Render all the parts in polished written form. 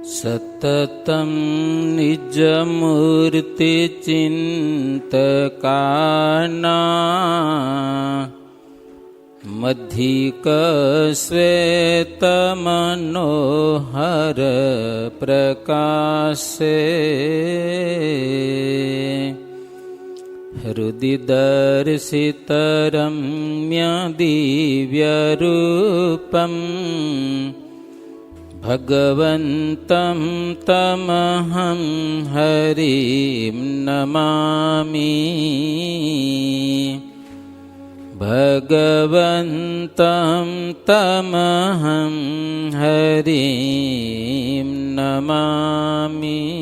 સતતં નિજમૂર્તિ ચિંતકાના મધ્યિક શ્વેત મનોહર પ્રકાશે હૃદિ દર્શિત રમ્ય દિવ્ય રૂપમ ભગવન્તં તમહં હરિં નમામિ ભગવન્તં તમહં હરિં નમામિ.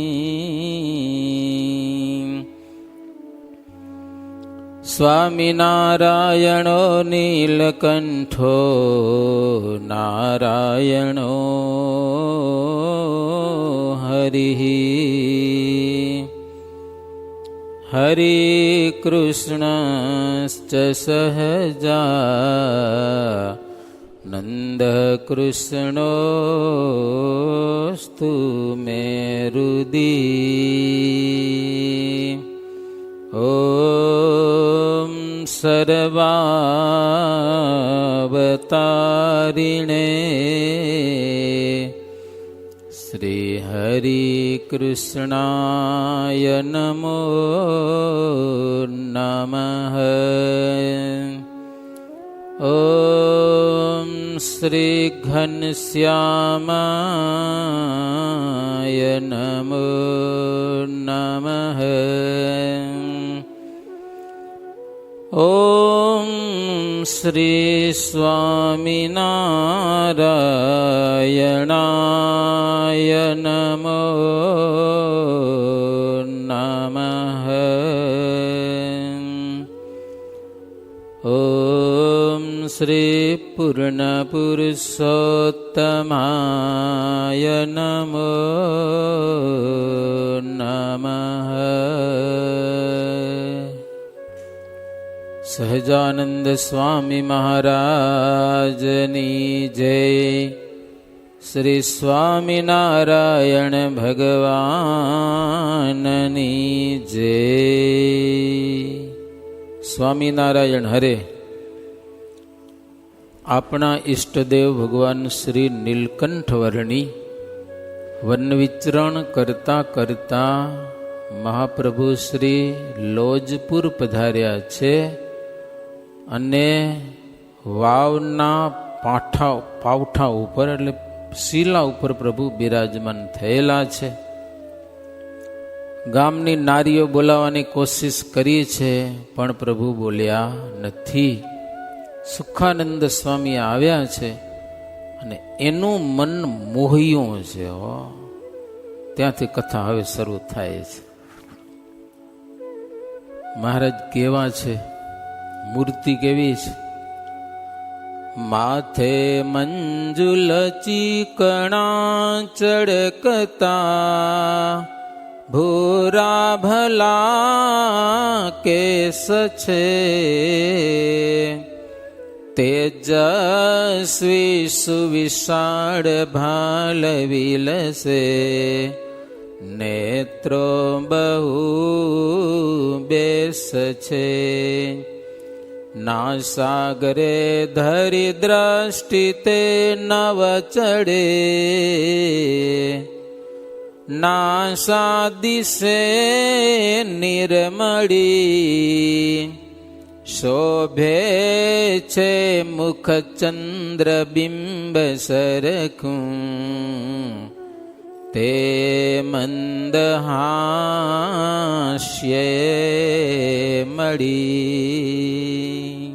સ્વામિનારાયણો નીલકંઠો નારાયણો હરિ હરિ કૃષ્ણશ્ચ સહજા નંદ કૃષ્ણોસ્તુ મે હૃદિ. ઓમ સર્વાવતારિણે શ્રી હરિ કૃષ્ણાય નમો નમઃ. ઓમ શ્રી ઘનશ્યામાય નમો નમઃ. ઓમ શ્રી સ્વામિનારાયણાય નમો નમઃ. ઓમ શ્રી પૂર્ણ પુરુષોત્તમાય નમો નમઃ. સહજાનંદ સ્વામી મહારાજની જય. શ્રી સ્વામિનારાયણ ભગવાનની જય. સ્વામિનારાયણ હરે. આપણા ઈષ્ટદેવ ભગવાન શ્રી નીલકંઠ વર્ણી વન વિચરણ કરતા કરતા મહાપ્રભુ શ્રી લોજપુર પધાર્યા છે અને વાવના પાવઠા ઉપર એટલે શીલા ઉપર પ્રભુ બિરાજમાન થયેલા છે. ગામની નારીઓ બોલાવવાની કોશિશ કરી છે પણ પ્રભુ બોલ્યા નથી. સુખાનંદ સ્વામી આવ્યા છે અને એનું મન મોહ્યું છે. ત્યાંથી કથા હવે શરૂ થાય છે. મહારાજ કેવા છે, મૂર્તિ કેવી છે. માથે મંજુલ ચીકણા ચડકતા ભૂરા ભલા કેસ છે. તેજસ્વી સુવિશાળ ભાલ વિલસે નેત્રો બહુ બેસ છે. નાસાગરે ધરી દ્રષ્ટિ તે નવ ચડે નાસા દિશે નિર્મળી શોભે છે મુખ ચંદ્ર બિંબ સરખું તે મંદહાસ્યે મળી.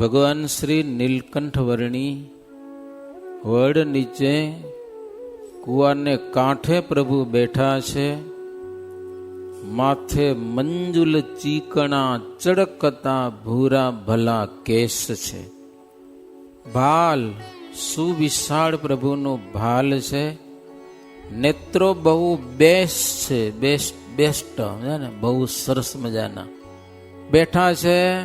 ભગવાન શ્રી નીલકંઠ વર્ણી વડ નીચે કુવાને કાંઠે પ્રભુ બેઠા છે. માથે મંજુલ ચીકણા ચડકતા ભૂરા ભલા કેસ છે. ભાલ સુવિશાળ પ્રભુનું ભાલ છે. નેત્રો બહુ બેસ્ટ છે, બેસ્ટ બહુ સરસ મજાના બેઠા છે.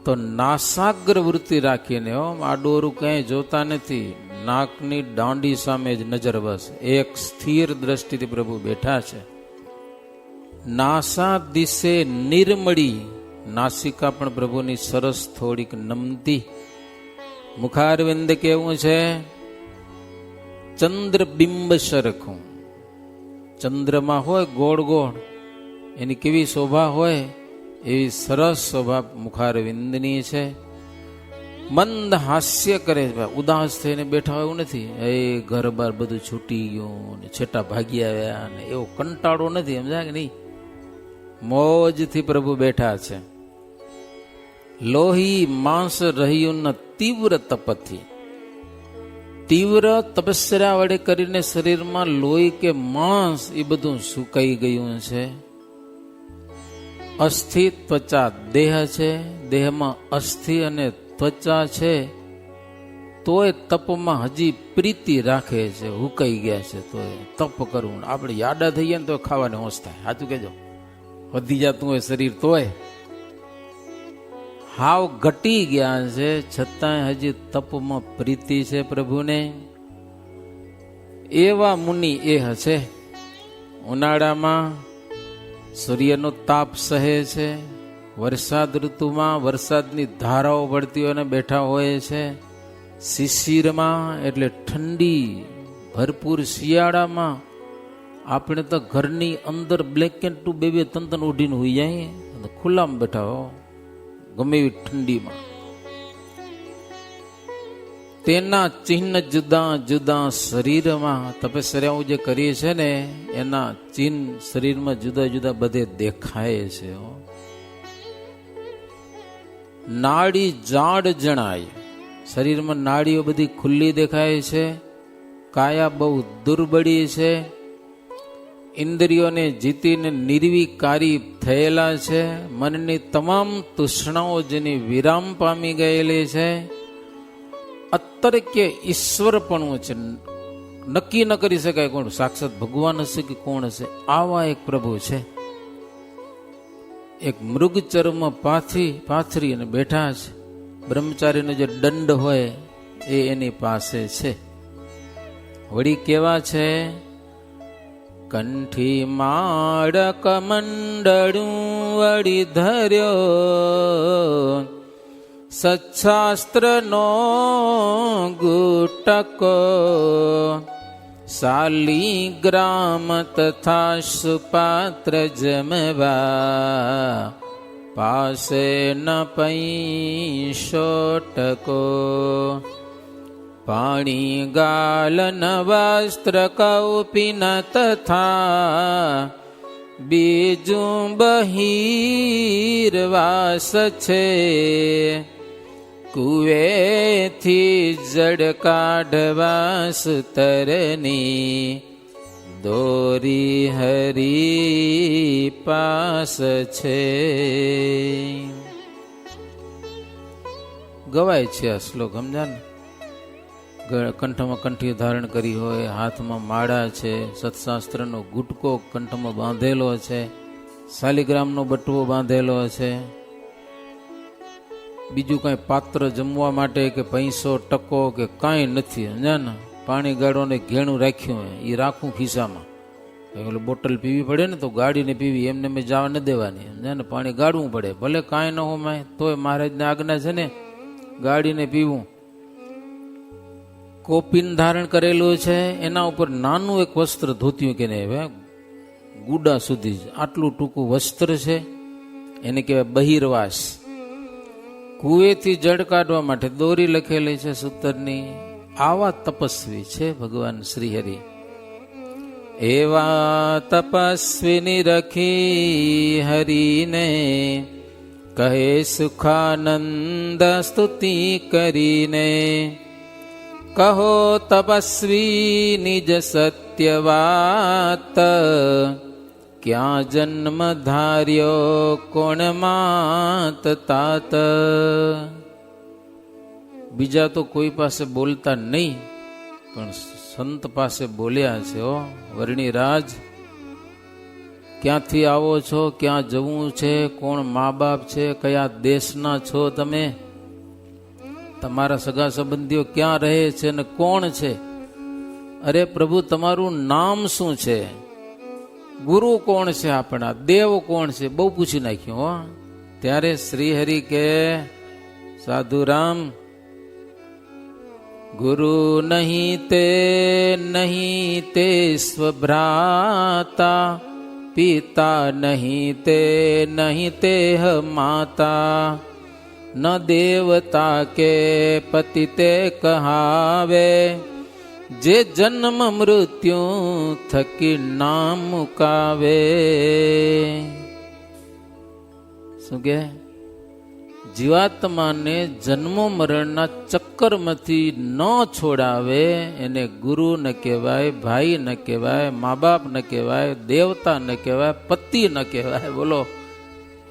તો નાસાગ્ર વૃત્તિ રાખીને આડોરું કઈ જોતા નથી, નાકની દાંડી સામે જ નજર બસ, એક સ્થિર દ્રષ્ટિથી પ્રભુ બેઠા છે. નાસા દિશે નિર્મળી, નાસિકા પણ પ્રભુની સરસ થોડીક નમતી. મુખારવિંદ કેવું છે? ચંદ્રબિંબ સરખું. ચંદ્રમાં હોય ગોળ ગોળ, એની કેવી શોભા હોય એવી સરસ શોભા મુખારવિંદની છે. મંદ હાસ્ય કરે છે, ઉદાસ થઈને બેઠા હોય એવું નથી. એ ઘર બાર બધું છૂટી ગયું ને છેટા ભાગી આવ્યા ને એવો કંટાળો નથી, સમજાય કે નહીં? મોજથી પ્રભુ બેઠા છે. લોહી માંસ રહ્યું ન તીવ્ર તપથી, તીવ્ર તપસ્યા વડે કરીને શરીરમાં લોહી કે માંસ એ બધું સુકાઈ ગયું છે. અસ્થિ ત્વચા દેહ છે, દેહમાં અસ્થિ અને ત્વચા છે, તોય તપમાં હજી પ્રીતિ રાખે છે, હુકાઈ ગયા છે. તો તપ કરવું, આપણે યાડા થઈ ગયા ને તો ખાવાની હોશ થાય. સાચું કહેજો, વધી જતું હોય શરીર તોય હાવ ઘટી ગયા છે, છતાંય હજી તપમાં પ્રીતિ છે પ્રભુને. એવા મુનિ એ હશે. ઉનાળામાં સૂર્યનો તાપ સહે છે, વરસાદ ઋતુમાં વરસાદની ધારાઓ પડતી હોય ને બેઠા હોય છે. શિશિરમાં એટલે ઠંડી ભરપૂર શિયાળામાં આપણે તો ઘરની અંદર બ્લેન્કેટ ટુ બે ત્રણ ઉડીને હોઈ જાય, ખુલ્લામાં બેઠા હો ગમે એવી ઠંડીમાં. તેના ચિહ્ન જુદા જુદા શરીરમાં, તપસ્યાઓ જે કરીએ છે ને એના ચિહ્ન શરીરમાં જુદા જુદા બધે દેખાય છે. નાડી જાડ જણાય, શરીરમાં નાડીઓ બધી ખુલ્લી દેખાય છે. કાયા બહુ દુર્બળી છે. ઇન્દ્રિયોને જીતીને નિર્વિકારી થયેલા છે. મનની તમામ તૃષ્ણાઓ જેની વિરામ પામી ગયેલી છે. અત્તર્કે ઈશ્વરપણું છે, નક્કી ન કરી શકાય કોણ સાક્ષાત ભગવાન હશે કે કોણ હશે. આવા એક પ્રભુ છે. એક મૃગ ચર્મ પાથરી અને બેઠા છે. બ્રહ્મચારીનો જે દંડ હોય એ એની પાસે છે. વળી કેવા છે? કંઠી માળક મંડળું વળી ધર્યો, સત્શાસ્ત્રનો ગુટકો, શાલિગ્રામ તથા સુપાત્ર જમવા, પાસે ન પૈસો ટકો. પાણી ગાલ ન વસ્ત્ર કૌપી ન તથા, બીજું બહિર્વાસ છે. કુવેથી જડ કાઢવા સુતરની, દોરી હરી પાસ છે. ગવાય છે આ શ્લોક, સમજા ને? કંઠમાં કંઠી ધારણ કરી હોય, હાથમાં માળા છે, સત્શાસ્ત્રનો ગુટકો કંઠમાં બાંધેલો છે, શાલિગ્રામનો બટવો બાંધેલો છે. બીજું કાંઈ પાત્ર જમવા માટે કે પૈસો ટકો કે કાંઈ નથી, સમજ્યા ને? પાણી ગાળવાને ઘેણું રાખ્યું હોય એ રાખવું ખિસ્સામાં. એટલે બોટલ પીવી પડે ને તો ગાડીને પીવી, એમને મેં જવા ન દેવાની, સમજ્યા ને? પાણી ગાળવું પડે, ભલે કાંઈ ન હોય તોય મહારાજને આજ્ઞા છે ને ગાડીને પીવું. કોપીન ધારણ કરેલું છે, એના ઉપર નાનું એક વસ્ત્ર ધોત્યું કે નહીં, હવે ગુડા સુધી આટલું ટૂંકું વસ્ત્ર છે, એને કહેવાય બહિર્વાસ. કુવેથી જળ કાઢવા માટે દોરી લખેલી છે સૂતરની. આવા તપસ્વી છે ભગવાન શ્રી હરિ. એવા તપસ્વીની રખી હરિને, કહે સુખાનંદ સ્તુતિ કરીને. કહો તપસ્વી નિજ સત્ય વાત, ક્યાં જન્મ ધાર્યો કોણ માત તાત. બીજા તો કોઈ પાસે બોલતા નહીં, પણ સંત પાસે બોલ્યા છે. ઓ વર્ણિરાજ, ક્યાંથી આવો છો, ક્યાં જવું છે, કોણ મા બાપ છે, કયા દેશના છો તમે? તમારા સગા સંબંધીઓ ક્યાં રહે છે ને કોણ છે? અરે પ્રભુ, તમારું નામ શું છે? ગુરુ કોણ છે? આપણા દેવ કોણ છે? બહુ પૂછી નાખ્યું હો. ત્યારે શ્રીહરિ કે, સાધુરામ, ગુરુ નહીં તે સ્વભ્રાતા, પિતા નહીં તે માતા, ન દેવતા કે પતિ તે કહાવે, જે જન્મ મૃત્યુ થકી નામ મુકાવે. શું કે? જીવાત્માને જન્મ મરણના ચક્કરમાંથી ન છોડાવે એને ગુરુ ન કહેવાય, ભાઈ ન કહેવાય, મા બાપ ન કહેવાય, દેવતા ન કહેવાય, પતિ ન કહેવાય. બોલો.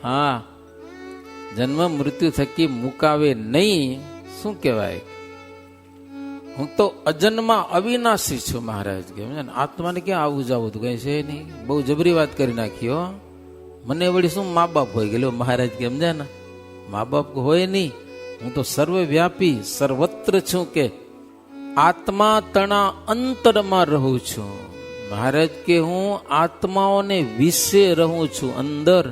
હા, જન્મ મૃત્યુ થકી મુકાવે નહીં. શું કહેવાય? હું તો અજન્મા અવિનાશી છું મહારાજ કે. આત્માને ક્યાં આવું જવું હતું? કઈ છે નહીં. બહુ જબરી વાત કરી નાખી હો. મને વળી શું મા બાપ હોય ગયેલો મહારાજ કે, સમજે ને? મા બાપ હોય નહીં. હું તો સર્વવ્યાપી સર્વત્ર છું કે આત્મા તણા અંતરમાં રહું છું. મહારાજ કે હું આત્માઓને વિશે રહું છું, અંદર.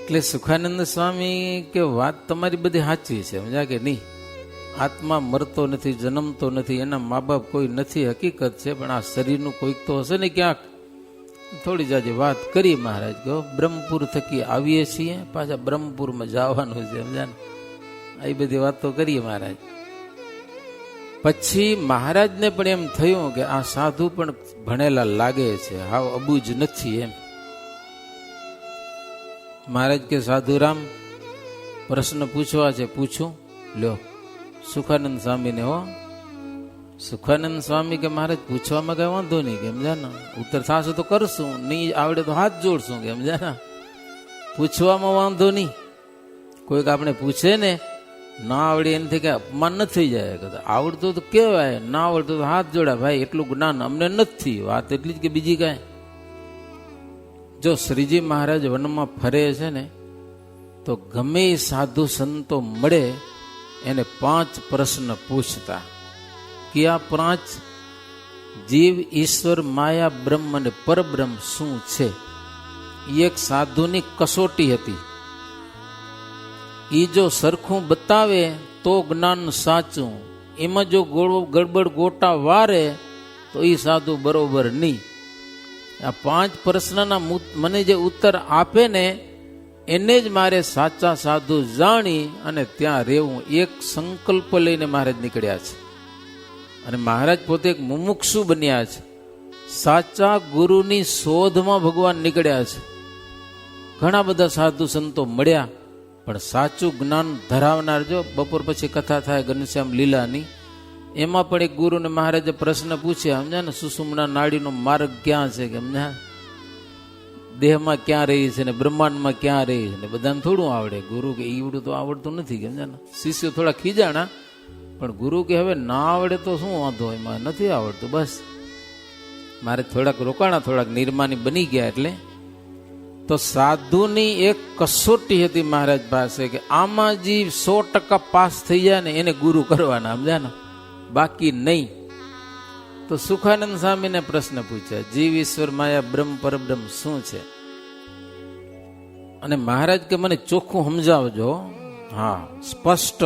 એટલે સુખાનંદ સ્વામી કે વાત તમારી બધી સાચી છે, સમજ્યા કે નહીં? આત્મા મરતો નથી, જન્મતો નથી, એના મા બાપ કોઈ નથી, હકીકત છે. પણ આ શરીરનું કોઈક તો હશે ને ક્યાંક. થોડી જાજી વાત કરી મહારાજ કહો. બ્રહ્મપુર થકી આવીએ છીએ, પાછા બ્રહ્મપુરમાં જવાનું છે, સમજ્યા ને? એ બધી વાતો કરીએ મહારાજ. પછી મહારાજને પણ એમ થયું કે આ સાધુ પણ ભણેલા લાગે છે, હાવ અબુજ નથી એમ. મહારાજ કે, સાધુરામ, પ્રશ્ન પૂછવા છે, પૂછું લ્યો. સુખાનંદ સ્વામીને હો. સુખાનંદ સ્વામી કે, મહારાજ પૂછવામાં કઈ વાંધો નહીં કે, સમજ્યા ને? ઉત્તર થશે તો કરશું, નહીં આવડે તો હાથ જોડશું કે, સમજ્યા ને? પૂછવામાં વાંધો નહીં. કોઈક આપણે પૂછે ને, ના આવડે એનાથી કઈ અપમાન ન થઈ જાય. આવડતું તો કેવાય, ના આવડતું તો હાથ જોડા. ભાઈ, એટલું જ્ઞાન અમને નથી. વાત એટલી જ કે બીજી કાંઈ. જો શ્રીજી મહારાજ વનમાં ફરે છે ને, તો ગમે સાધુ સંતો મળે એને 5 પ્રશ્ન પૂછતા. કયા 5? જીવ, ઈશ્વર, માયા, બ્રહ્મ અને પરબ્રહ્મ શું છે? એ એક સાધુની કસોટી હતી. એ જો સરખું બતાવે તો જ્ઞાન સાચું. એમાં જો ગડબડ ગોટા વારે તો એ સાધુ બરોબર નહીં. આ 5 પ્રશ્નના મને જે ઉત્તર આપે ને એને જ મારે સાચા સાધુ જાણી અને ત્યાં રહેવું. એક સંકલ્પ લઈને મહારાજ નીકળ્યા છે. અને મહારાજ પોતે એક મુમુક્ષુ બન્યા છે. સાચા ગુરુની શોધમાં ભગવાન નીકળ્યા છે. ઘણા બધા સાધુ સંતો મળ્યા, પણ સાચું જ્ઞાન ધરાવનાર, જો બપોર પછી કથા થાય ઘનશ્યામ લીલાની, એમાં પણ એક ગુરુને મહારાજે પ્રશ્ન પૂછ્યા, સમજ્યા ને? સુષુમ્ના નાડીનો માર્ગ ક્યાં છે કે, સમજ્યા? દેહમાં ક્યાં રહી છે ને બ્રહ્માંડમાં ક્યાં રહી છે ને બધાને થોડું આવડે. ગુરુ કે ઈવડું તો આવડતું નથી કે, સમજ્યા ને? શિષ્યો થોડા ખીજાણા, પણ ગુરુ કે હવે ના આવડે તો શું વાંધો, એમાં નથી આવડતું, બસ. મારે થોડાક રોકાણા, થોડાક નિર્માની બની ગયા. એટલે તો સાધુની એક કસોટી હતી મહારાજ પાસે કે આમાં જે 100% પાસ થઈ જાય ને એને ગુરુ કરવાના, સમજ્યા ને? બાકી નહીં. તો સુખાનંદ સ્વામીને પ્રશ્ન પૂછ્યા, જીવ, ઈશ્વર, માયા, બ્રહ્મ, પરબ્રહ્મ શું છે? અને મહારાજ કે મને ચોખ્ખું સમજાવજો. હા, સ્પષ્ટ.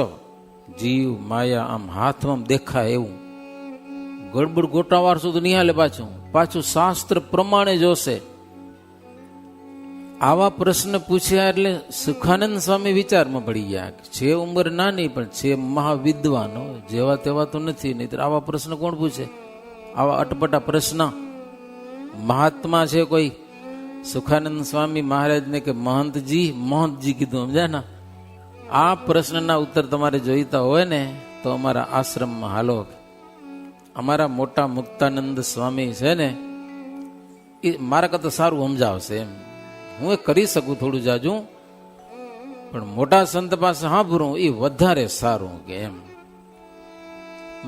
જીવ, માયા આમ હાથમાં દેખાય એવું. ગડબડ ગોટા વારસો તો નિહાલે. પાછું શાસ્ત્ર પ્રમાણે જોશે. આવા પ્રશ્ન પૂછ્યા એટલે સુખાનંદ સ્વામી વિચારમાં પડી ગયા. છે ઉંમર નાની, પણ છે મહાવિદ્વાનો. જેવા તેવા તો નથી, નહીં આવા પ્રશ્ન કોણ પૂછે? આવા અટપટા પ્રશ્ન. મહાત્મા છે કોઈ? સુખાનંદ સ્વામી મહારાજને કે મહંતજી કીધું, સમજ્યા ને? આ પ્રશ્નના ઉત્તર તમારે જોઈતા હોય ને તો અમારા આશ્રમમાં હાલો. અમારા મોટા મુક્તાનંદ સ્વામી છે ને, એ મારા કરતા સારું સમજાવશે એમ. હું એ કરી શકું થોડું જાજુ, પણ મોટા સંત પાસે સાંભળું એ વધારે સારું કે એમ.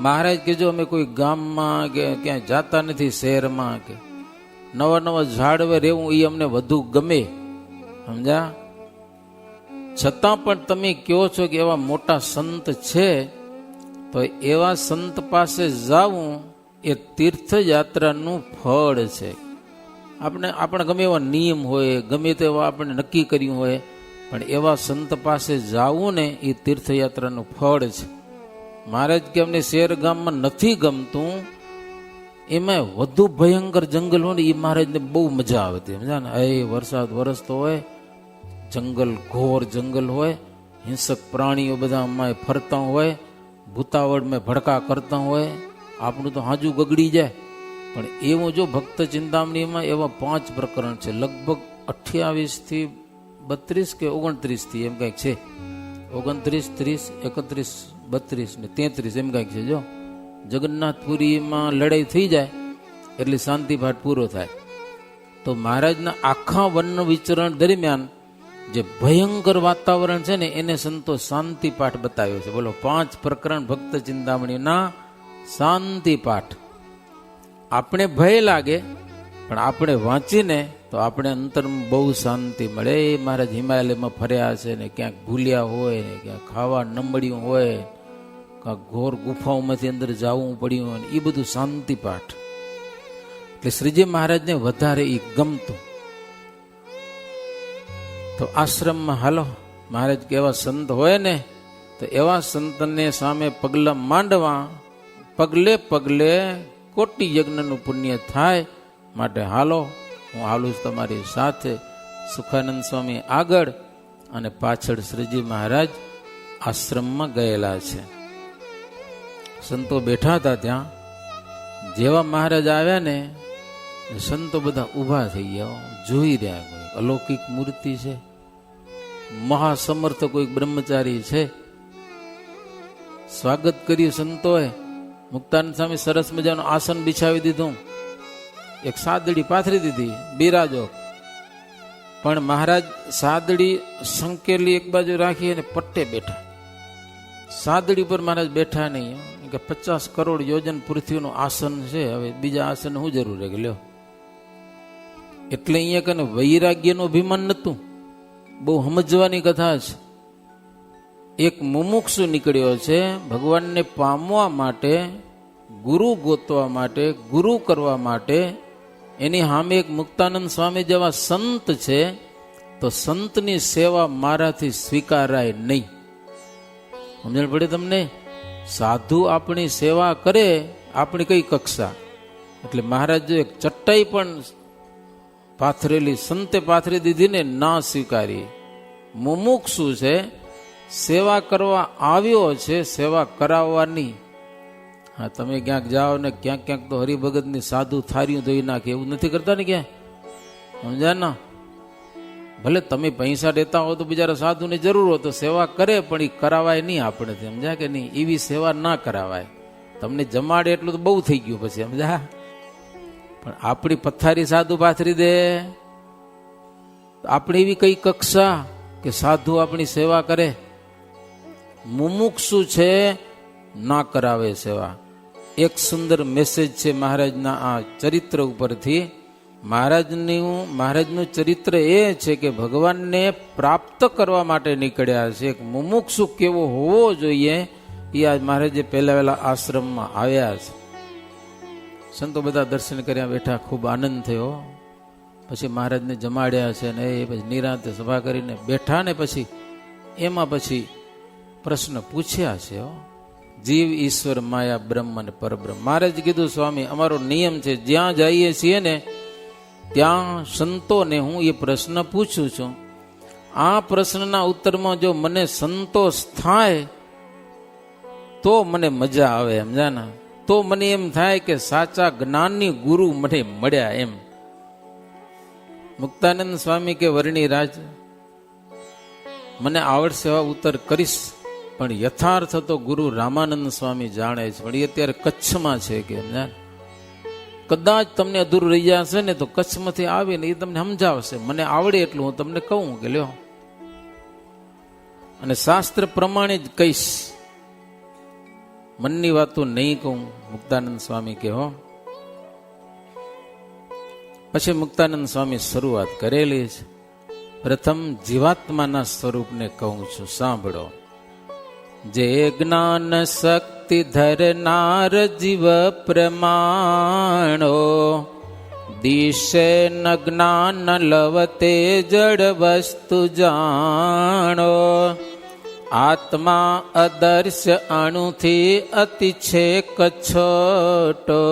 મહારાજ કે જો અમે કોઈ ગામમાં કે ક્યાંય જાતા નથી, શહેરમાં કે નવા ઝાડવે રહેવું એ અમને વધુ ગમે, સમજ્યા? છતાં પણ તમે કહો છો કે એવા મોટા સંત છે, તો એવા સંત પાસે જાવું એ તીર્થયાત્રાનું ફળ છે. આપણે ગમે એવા નિયમ હોય, ગમે તેવા આપણે નક્કી કર્યું હોય, પણ એવા સંત પાસે જાવું ને એ તીર્થયાત્રાનું ફળ છે. મહારાજ કે અમને શહેર ગામમાં નથી ગમતું, એમાં વધુ ભયંકર જંગલ હોય ને એ મહારાજને બહુ મજા આવતી. સમજા ને, એ વરસાદ વરસતો હોય, જંગલ ઘોર જંગલ હોય, હિંસક પ્રાણીઓ બધા અમાય ફરતા હોય, ભૂતાવળ મેં ભડકા કરતા હોય, આપણું તો હાજુ ગગડી જાય. પણ એવું જો ભક્ત ચિંતામણીમાં એવા 5 પ્રકરણ છે, લગભગ 28 થી 32 કે 29 થી એમ કંઈક છે, 29, 30, 31, 32 ને 33 એમ કંઈક છે. જો જગન્નાથપુરીમાં લડાઈ થઈ જાય એટલે શાંતિપાઠ પૂરો થાય. તો મહારાજના આખા વન વિચરણ દરમિયાન જે ભયંકર વાતાવરણ છે ને એને સંતો શાંતિપાઠ બતાવ્યો છે. બોલો, 5 પ્રકરણ ભક્ત ચિંતામણીના શાંતિપાઠ. આપણે ભય લાગે પણ આપણે વાંચીને તો આપણે અંતરમાં બહુ શાંતિ મળે. મહારાજ હિમાલયમાં ફર્યા છે ને ક્યાંક ભૂલ્યા હોય ને ક્યાંક ખાવા નંબળ્યું હોય, કાંક ઘોર ગુફાઓમાંથી અંદર જવું પડ્યું હોય, એ બધું શાંતિપાઠ. એટલે શ્રીજી મહારાજને વધારે એ ગમતું. તો આશ્રમમાં હાલો, મહારાજ કે એવા સંત હોય ને તો એવા સંતને સામે પગલા માંડવા, પગલે પગલે કોટી યજ્ઞનું પુણ્ય થાય. માટે હાલો, હું હાલું છું તમારી સાથે. સુખાનંદ સ્વામી આગળ અને પાછળ શ્રીજી મહારાજ આશ્રમમાં ગયેલા છે. સંતો બેઠા હતા ત્યાં. જેવા મહારાજ આવ્યા ને સંતો બધા ઊભા થઈ ગયા, જોઈ રહ્યા. કોઈ અલૌકિક મૂર્તિ છે, મહાસમર્થ કોઈ બ્રહ્મચારી છે. સ્વાગત કર્યું સંતોએ. મુક્તાનંદ સ્વામી સરસ મજાનું આસન બિછાવી દીધું, એક સાદડી પાથરી દીધી, બિરાજો. પણ મહારાજ સાદડી સંકેલી એક બાજુ રાખી અને પટ્ટે બેઠા. સાદડી પર મહારાજ બેઠા નહીં, કે 50 કરોડ યોજન પૃથ્વીનું આસન છે, હવે બીજા આસન શું જરૂર છે કે લ્યો. એટલે અહીંયા કને વૈરાગ્યનું અભિમાન નતું, બહુ સમજવાની કથા છે. એક મુમુક્ષુ નીકળ્યો છે ભગવાનને પામવા માટે, ગુરુ ગોતવા માટે, ગુરુ કરવા માટે. એની સામે એક મુક્તાનંદ સ્વામી જેવા સંત છે, તો સંતની સેવા મારાથી સ્વીકારાય નહીં. સમજણ પડે તમને? સાધુ આપણી સેવા કરે, આપણી કઈ કક્ષા. એટલે મહારાજ એક ચટ્ટાઈ પણ પાથરેલી સંતે પાથરી દીધી ને ના સ્વીકારી. મુમુક્ષુ છે, સેવા કરવા આવ્યો છે, સેવા કરાવવાની. હા, તમે ક્યાંક જાઓ ને ક્યાંક ક્યાંક તો હરિભગતની સાધુ થારીઓ ધોઈ નાખે, એવું નથી કરતા ને ક્યાં? સમજ્યા ના? ભલે તમે પૈસા દેતા હો તો બિચારા સાધુની જરૂર હોય તો સેવા કરે, પણ એ કરાવાય નહીં આપણે. સમજ્યા કે નહીં? એવી સેવા ના કરાવાય. તમને જમાડે એટલું તો બહુ થઈ ગયું પછી, સમજ્યા? પણ આપણી પથારી સાધુ પાથરી દે, આપણે એવી કઈ કક્ષા કે સાધુ આપણી સેવા કરે? મુમુક્ષુ છે, ના કરાવે સેવા. એક સુંદર મેસેજ છે મહારાજના આ ચરિત્ર ઉપરથી. મહારાજનું ચરિત્ર એ છે કે ભગવાનને પ્રાપ્ત કરવા માટે નીકળ્યા છે. એક મુમુક્ષુ કેવો હોવો જોઈએ એ આજ મહારાજે પહેલા આશ્રમમાં આવ્યા છે. સંતો બધા દર્શન કર્યા, બેઠા, ખૂબ આનંદ થયો. પછી મહારાજને જમાડ્યા છે ને એ પછી નિરાંતે સભા કરીને બેઠા ને પછી એમાં પછી પ્રશ્ન પૂછ્યા છે, જીવ, ઈશ્વર, માયા, બ્રહ્મ અને પરબ્રહ્મ. મહારાજ કીધું, સ્વામી અમારો નિયમ છે, જ્યાં જઈએ છીએ ને ત્યાં સંતોને હું એ પ્રશ્ન પૂછું છું. આ પ્રશ્નના ઉત્તરમાં જો મને સંતોષ થાય તો મને મજા આવે, સમજાના? તો મને એમ થાય કે સાચા જ્ઞાનની ગુરુ મને મળ્યા એમ. મુક્તાનંદ સ્વામી કે વર્ણી રાજ, મને આવડશે એવા ઉત્તર કરીશ, પણ યથાર્થ તો ગુરુ રામાનંદ સ્વામી જાણે છે. પણ એ અત્યારે કચ્છમાં છે કે કદાચ તમને અધૂરું રહી જશે ને તો કચ્છમાંથી આવીને એ તમને સમજાવશે. મને આવડે એટલું હું તમને કહું કે લ્યો, અને શાસ્ત્ર પ્રમાણે જ કહીશ, મનની વાતો નહીં કહું. મુક્તાનંદ સ્વામી કે હો. પછી મુક્તાનંદ સ્વામી શરૂઆત કરેલી છે. પ્રથમ જીવાત્માના સ્વરૂપને કહું છું, સાંભળો. જે જ્ઞાન શક્તિ ધરનાર જીવ પ્રમાણો, દિશે ન જ્ઞાન લવતે જડ વસ્તુ જાણો. આત્મા અદર્શ્ય અણુથી અતિ છેક છોટો,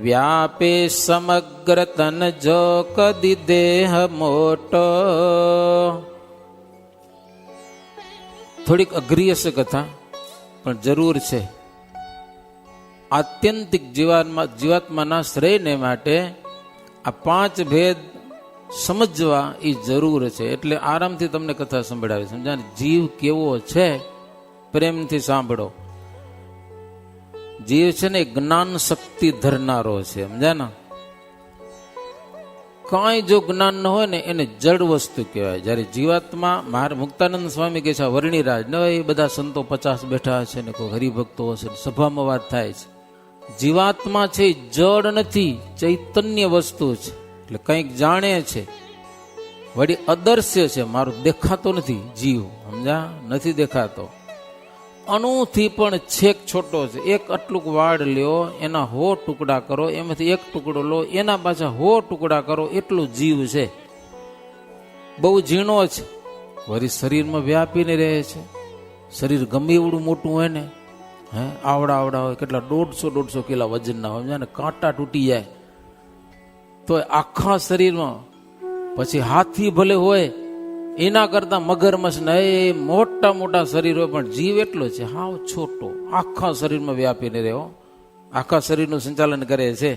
વ્યાપે સમગ્ર તન જો કદી દેહ મોટો. થોડીક અઘરી હશે કથા, પણ જરૂર છે. આત્યંતિક જીવાત્માના શ્રેયને માટે આ 5 ભેદ સમજવા એ જરૂર છે. એટલે આરામથી તમને કથા સંભળાવી. સમજાય? જીવ કેવો છે પ્રેમથી સાંભળો. જીવ છે ને જ્ઞાન શક્તિ ધરનારો છે. સમજાય ને? કાંઈ જો જ્ઞાન ન હોય ને એને જડ વસ્તુ કહેવાય. જ્યારે જીવાત્મા મુક્તાનંદ સ્વામી કહે છે વર્ણિરાજ ન હોય, એ બધા સંતો 50 બેઠા છે ને કોઈ હરિભક્તો હશે, સભામાં વાત થાય છે. જીવાત્મા છે જડ નથી, ચૈતન્ય વસ્તુ છે. એટલે કંઈક જાણે છે, વળી અદર્શ્ય છે, મારું દેખાતો નથી જીવ. સમજા? નથી દેખાતો. અણુથી પણ છેક છોટો છે. એક આટલું વાળ લ્યો, એના 100 ટુકડા કરો, એમાંથી એક ટુકડો લો, એના પાછા 100 ટુકડા કરો, એટલું જીવ છે. બહુ ઝીણો છે, વળી શરીરમાં વ્યાપીને રહે છે. શરીર ગમે એવડું મોટું હોય ને, આવડા હોય, કેટલા 150-150 કિલા વજનના હોય ને, કાંટા તૂટી જાય તો આખા શરીરમાં. પછી હાથી ભલે હોય, એના કરતા મગરમચ્છ ને એ મોટા મોટા શરીર હોય, પણ જીવ એટલો છે હાવ છોટો, આખા શરીરમાં વ્યાપીને રહ્યો, આખા શરીરનું સંચાલન કરે છે.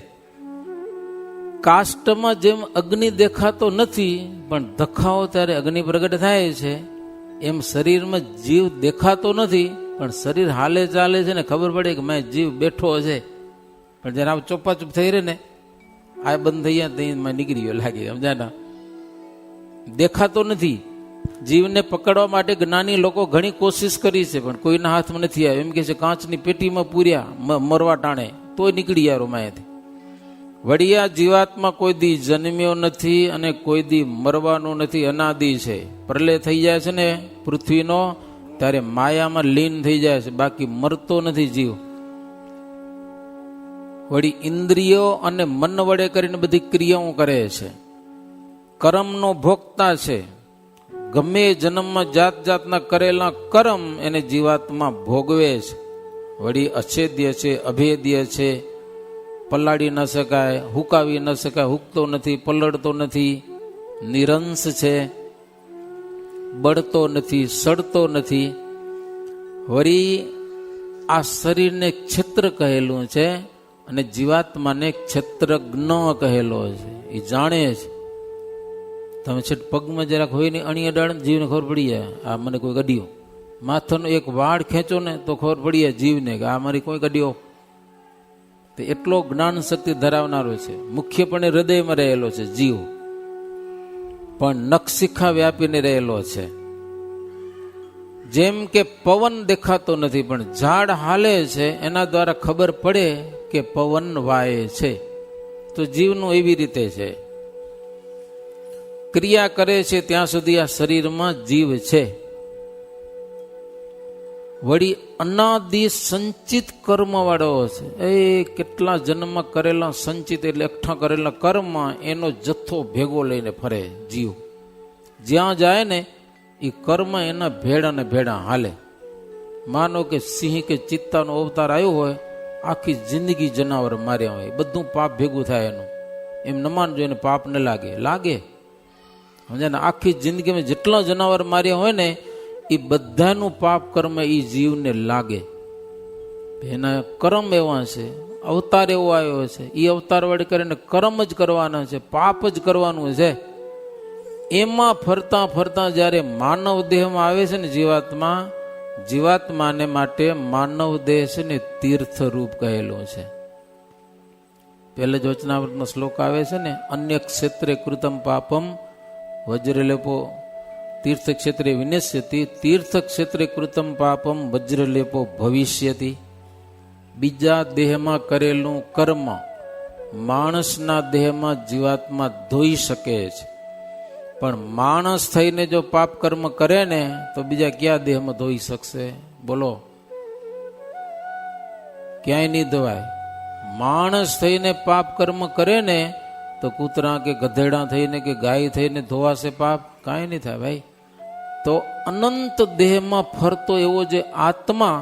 કાષ્ટમાં જેમ અગ્નિ દેખાતો નથી, પણ ધખાવો ત્યારે અગ્નિ પ્રગટ થાય છે, એમ શરીરમાં જીવ દેખાતો નથી, પણ શરીર હાલે ચાલે છે ને ખબર પડે કે મેં જીવ બેઠો છે. પણ જયારે આમ ચોપાચુપ થઈ રહે ને, આ બંધ થઈ ગયા ત્યાં નીકળી ગયો લાગે. સમજાય? દેખાતો નથી. જીવને પકડવા માટે જ્ઞાની લોકો ઘણી કોશિશ કરી છે, પણ કોઈના હાથમાં નથી આવ્યો. એમ કે છે કાચની પેટીમાં પૂર્યા મરવા ટાણે તોય નીકળી યારો માયાથી. વળી આ જીવાત્મા કોઈ દી જન્મ્યો નથી અને કોઈ દી મરવાનું નથી, અનાદિ છે. પ્રલય થઈ જાય છે ને પૃથ્વીનો, ત્યારે માયામાં લીન થઈ જાય છે, બાકી મરતો નથી જીવ. વળી ઇન્દ્રિયો અને મન વડે કરીને બધી ક્રિયાઓ કરે છે. કર્મનો ભોગતા છે. ગમે જન્મમાં જાત જાતના કરેલા કર્મ એને જીવાત્મા ભોગવે છે. વળી અછેદ્ય છે, અભેદ્ય છે, પલાળી ન શકાય, હુકાવી ન શકાય, હુકતો નથી, પલળતો નથી, નિરંશ છે, બળતો નથી, સડતો નથી. વળી આ શરીરને ક્ષેત્ર કહેલું છે અને જીવાત્માને ક્ષેત્રજ્ઞ કહેલો છે. એ જાણે છે. તમે છે પગમાં જરાક હોય ને અણી અડાડ, જીવને ખબર પડી જાય આ મને કોઈ ગડ્યો. માથાનો એક વાળ ખેંચો ને તો ખબર પડી જાય જીવને કે આ મારી કોઈ ગડ્યો. તો એટલો જ્ઞાન શક્તિ ધરાવનારો છે. મુખ્યપણે હૃદયમાં રહેલો છે જીવ, પણ નખશિખા વ્યાપીને રહેલો છે. જેમ કે પવન દેખાતો નથી, પણ ઝાડ હાલે છે એના દ્વારા ખબર પડે કે પવન વાય છે. તો જીવનું એવી રીતે છે. ક્રિયા કરે છે ત્યાં સુધી આ શરીરમાં જીવ છે. વળી અનાદિ સંચિત કર્મ વાળો છે. એ કેટલા જન્મમાં કરેલા સંચિત એટલે એકઠા કરેલા કર્મ, એનો જથ્થો ભેગો લઈને ફરે જીવ. જ્યાં જાય ને એ કર્મ એના ભેડા ને ભેડા હાલે. માનો કે સિંહ કે ચિત્તાનો અવતાર આવ્યો હોય, આખી જિંદગી જનાવર માર્યા હોય, બધું પાપ ભેગું થાય એનું. એમ ન માનજો એને પાપ ન લાગે. સમજાય ને? આખી જિંદગીમાં જેટલા જનાવર માર્યા હોય ને એ બધાનું પાપ કર્મ એ જીવને લાગે. એના કર્મ એવા છે, અવતાર એવો આવ્યો છે, એ અવતાર વડે કરીને કર્મ જ કરવાના છે, પાપ જ કરવાનું છે. એમાં ફરતા ફરતા જ્યારે માનવ દેહમાં આવે છે ને જીવાત્માને માટે માનવ દેહ છે ને તીર્થરૂપ કહેલું છે. પહેલે જ વચનામૃતનો શ્લોક આવે છે ને, અન્ય ક્ષેત્રે કૃતમ પાપમ વજ્રલેપો તીર્થ ક્ષેત્રે વિનેશ્યતિ, તીર્થ ક્ષેત્રે કૃતમ પાપમ વજ્રલેપો ભવિષ્યતિ. બીજા દેહમાં કરેલું કર્મ માણસના દેહમાં જીવાત્મા ધોઈ શકે છે, પણ માણસ થઈને જો પાપ કર્મ કરે ને તો બીજા ક્યાં દેહમાં ધોઈ શકશે? બોલો, ક્યાંય નહીં ધોવાય. માણસ થઈને પાપ કર્મ કરે ને તો કૂતરા કે ગધેડા થઈને કે ગાય થઈને ધોવાશે પાપ? કાંઈ નહીં થાય ભાઈ. તો અનંત દેહમાં ફરતો એવો જે આત્મા,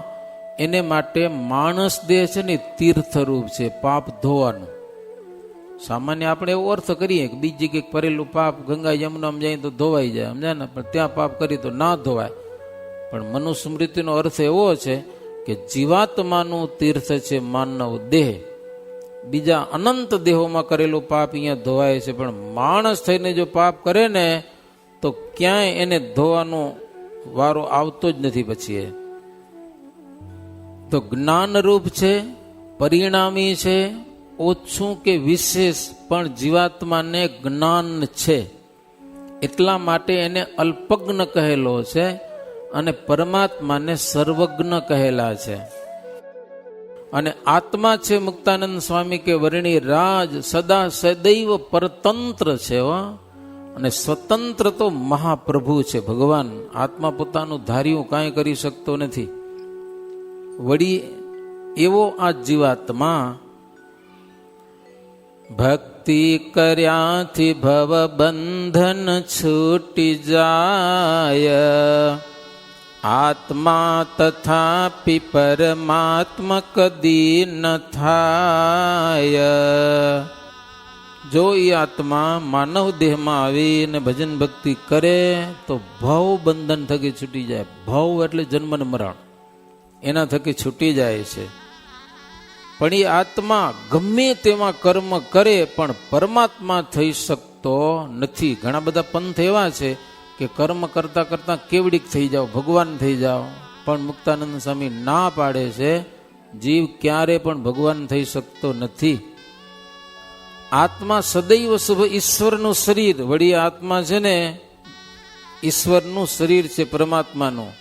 એને માટે માણસ દેહ છે ને તીર્થરૂપ છે પાપ ધોવાનું. સામાન્ય આપણે એવો અર્થ કરીએ કે બીજી જગ્યાએ કરેલું પાપ ગંગા યમુનામાં જાય તો ધોવાઈ જાય, સમજાય ને? પણ ત્યાં પાપ કરી તો ના ધોવાય. પણ મનુસ્મૃતિનો અર્થ એવો છે કે જીવાત્માનું તીર્થ છે માનવ દેહ. બીજા અનંત દેહોમાં કરેલું પાપ અહીંયા ધોવાય છે, પણ માણસ થઈને જો પાપ કરે ને તો ક્યાંય એને ધોવાનો વારો આવતો જ નથી. પછી તો જ્ઞાનરૂપ છે, પરિણામી છે, ઓછું કે વિશેષ પણ જીવાત્માને જ્ઞાન છે, એટલા માટે એને અલ્પજ્ઞ કહેલો છે અને પરમાત્માને સર્વજ્ઞ કહેલા છે. અને આત્મા છે મુક્તાનંદ સ્વામી કે વર્ણિ રાજ સદા સદૈવ પરતંત્ર છે અને સ્વતંત્ર તો મહાપ્રભુ છે ભગવાન. આત્મા પોતાનું ધાર્યું કાંઈ કરી શકતો નથી. વળી એવો આ જીવાત્મા ભક્તિ કર્યાથી ભવ બંધન છૂટી જાય, આત્મા તથાપી પરમાત્મા કદી ન થાય. જો એ આત્મા માનવ દેહમાં આવીને ભજન ભક્તિ કરે તો ભવ બંધન થકી છૂટી જાય. ભવ એટલે જન્મ ને મરણ, એના થકી છૂટી જાય છે. પણ એ આત્મા ગમે તેવા કર્મ કરે પણ પરમાત્મા થઈ શકતો નથી. ઘણા બધા પંથ એવા છે કે કર્મ કરતા કરતા કેવડીક થઈ જાઓ, ભગવાન થઈ જાઓ, પણ મુક્તાનંદ સ્વામી ના પાડે છે, જીવ ક્યારે પણ ભગવાન થઈ શકતો નથી. આત્મા સદૈવ શુભ ઈશ્વરનું શરીર. વળી આત્મા છે ને ઈશ્વરનું શરીર છે, પરમાત્માનું.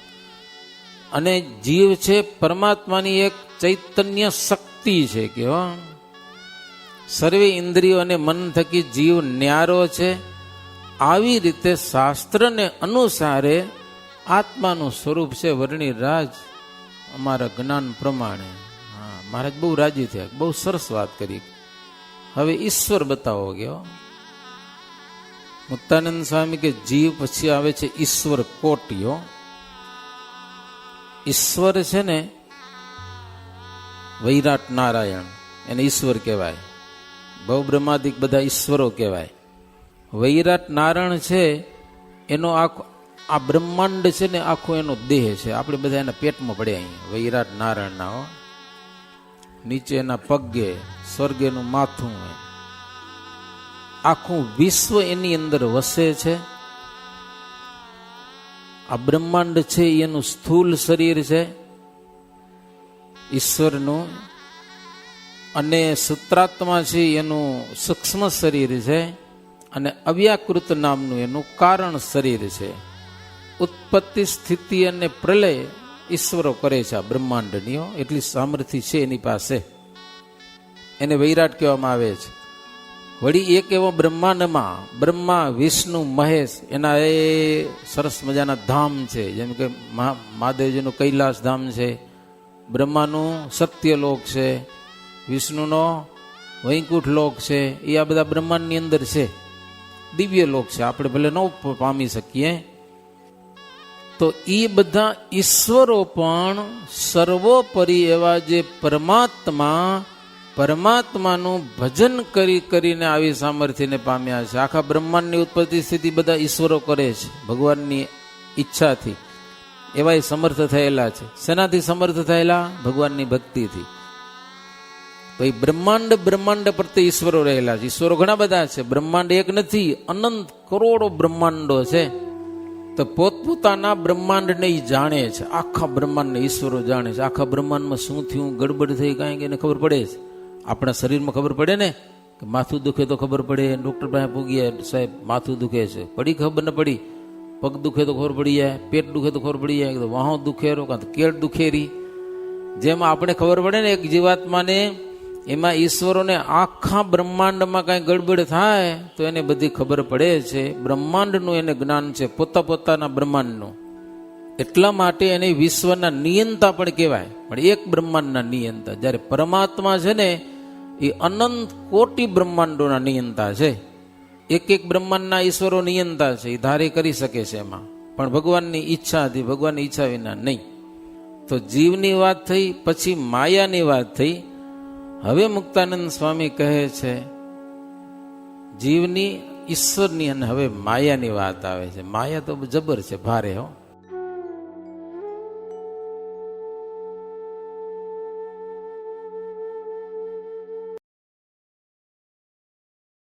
અને જીવ છે પરમાત્માની એક ચૈતન્ય શક્તિ છે કે સર્વે ઇન્દ્રિયો અને મન થકી જીવ ન્યારો છે. આવી રીતે શાસ્ત્રને અનુસારે આત્માનું સ્વરૂપ છે વર્ણિ રાજ અમારા જ્ઞાન પ્રમાણે. હા, મહારાજ બહુ રાજી થયા, બહુ સરસ વાત કરી. હવે ઈશ્વર બતાવો ગયો. મુક્તાનંદ સ્વામી કે જીવ પછી આવે છે ઈશ્વર કોટીઓ. ઈશ્વર છે ને વૈરાટ નારાયણ, એને ઈશ્વર કહેવાય. ભવ બ્રહ્માદિક બધા ઈશ્વરો કહેવાય. વૈરાટ નારાયણ છે એનો આખો આ બ્રહ્માંડ છે ને આખો એનો દેહ છે. આપણે બધા એના પેટમાં પડે અહીંયા વૈરાટ નારાયણના. નીચે એના પગે, સ્વર્ગેનું માથું, આખું વિશ્વ એની અંદર વસે છે. આ બ્રહ્માંડ છે એનું સ્થૂલ શરીર છે ઈશ્વરનું, અને સૂત્રાત્મા છે એનું સૂક્ષ્મ શરીર છે, અને અવ્યાકૃત નામનું એનું કારણ શરીર છે. ઉત્પત્તિ, સ્થિતિ અને પ્રલય ઈશ્વરો કરે છે આ બ્રહ્માંડનીઓ. એટલી સામર્થ્ય છે એની પાસે, એને વૈરાટ કહેવામાં આવે છે. વળી એક એવો બ્રહ્માંડમાં બ્રહ્મા, વિષ્ણુ, મહેશ એના એ સરસ મજાના ધામ છે. જેમ કે મહાદેવજીનું કૈલાસ ધામ છે, બ્રહ્માનું સત્યલોક છે, વિષ્ણુનો વૈકુંઠ લોક છે. એ આ બધા બ્રહ્માંડની અંદર છે, દિવ્ય લોક છે. આપણે ભલે ન પામી શકીએ. તો એ બધા ઈશ્વરો પણ સર્વોપરી એવા જે પરમાત્માનું ભજન કરીને આવી સામર્થ્યને પામ્યા છે. આખા બ્રહ્માંડની ઉત્પત્તિ સ્થિતિ બધા ઈશ્વરો કરે છે ભગવાનની ઈચ્છાથી. એવા સમર્થ થયેલા છે. શેનાથી સમર્થ થયેલા? ભગવાનની ભક્તિથી. તો એ બ્રહ્માંડ પ્રત્યે ઈશ્વરો રહેલા છે. ઈશ્વરો ઘણા બધા છે, બ્રહ્માંડ એક નથી, અનંત કરોડો બ્રહ્માંડો છે. તો પોતપોતાના બ્રહ્માંડને ઈ જાણે છે. આખા બ્રહ્માંડને ઈશ્વરો જાણે છે. આખા બ્રહ્માંડમાં શું થયું, ગડબડ થઈ કાંઈ એને ખબર પડે છે. આપણા શરીરમાં ખબર પડે ને કે માથું દુખે તો ખબર પડે, ડૉક્ટર પાસે પૂગ્યા, સાહેબ માથું દુખે છે, પડી ખબર ન પડી. પગ દુખે તો ખબર પડી જાય, પેટ દુખે તો ખબર પડી જાય, વાહો દુખેરો કાં તો કેળ દુખેરી. જેમ આપણે ખબર પડે ને એક જીવાત્માને એમાં ઈશ્વરોને આખા બ્રહ્માંડમાં કાંઈ ગડબડ થાય તો એને બધી ખબર પડે છે. બ્રહ્માંડનું એને જ્ઞાન છે, પોતાના બ્રહ્માંડનું. એટલા માટે એને વિશ્વના નિયંતા પણ કહેવાય, પણ એક બ્રહ્માંડના નિયંતા. જ્યારે પરમાત્મા છે ને એ અનંત કોટી બ્રહ્માંડોના નિયંતા છે. એક બ્રહ્માંડના ઈશ્વરો નિયંતા છે, એ ધારે કરી શકે છે એમાં, પણ ભગવાનની ઈચ્છા હતી, ભગવાનની ઈચ્છા વિના નહીં. તો જીવની વાત થઈ, પછી માયાની વાત થઈ. હવે મુક્તાનંદ સ્વામી કહે છે જીવની, ઈશ્વરની અને હવે માયાની વાત આવે છે. માયા તો જબર છે, ભારે હો.